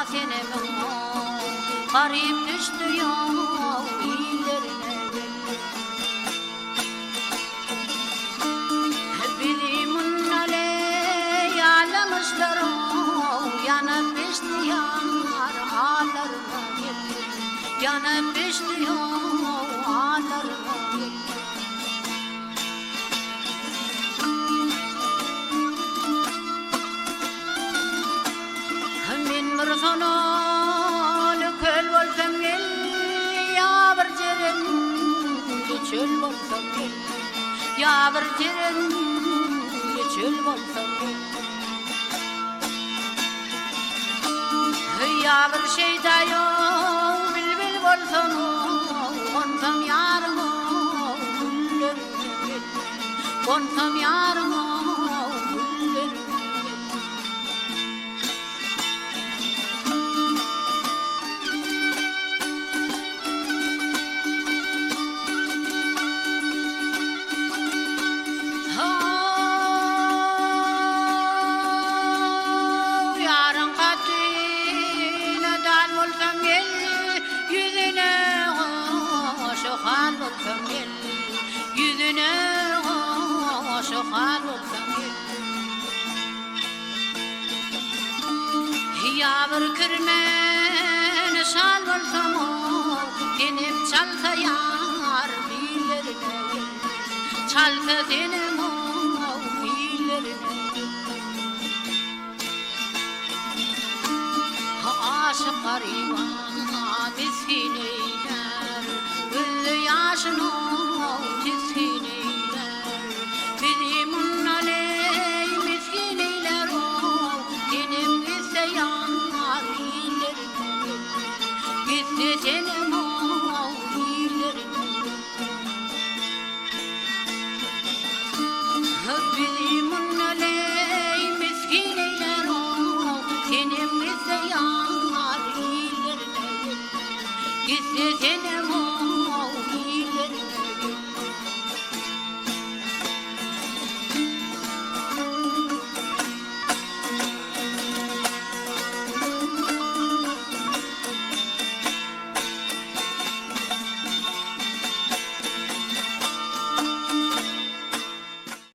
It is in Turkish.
senem garip düştü ya illerine. Bilimin ale yalamışlar yanıp pişti yar ağlarına gitti. Yanıp pişti ya ağlarına gitti. Min bir sonol köl bolsam gel, ya bir jeren çöl bolsam gel, ya bir jeren çöl bolsam gel. Ya bir şeyda yok bilbil bolsam konsam yarıma güllerine gel, konsam yarıma güllerine gel. Yüzüne aşık hal olsam gel. Ya bir kırmen şal olsam tenim çalsa yar dillerine gel. Çalsa tenim dillerine gel. Aşık gariban miskin eyler, gözü yaşını tiskin eyler. Bilimin aley miskin eyler tenim gitse yanar illerine gel. Gitse tenim illerine gel. Bilimin aley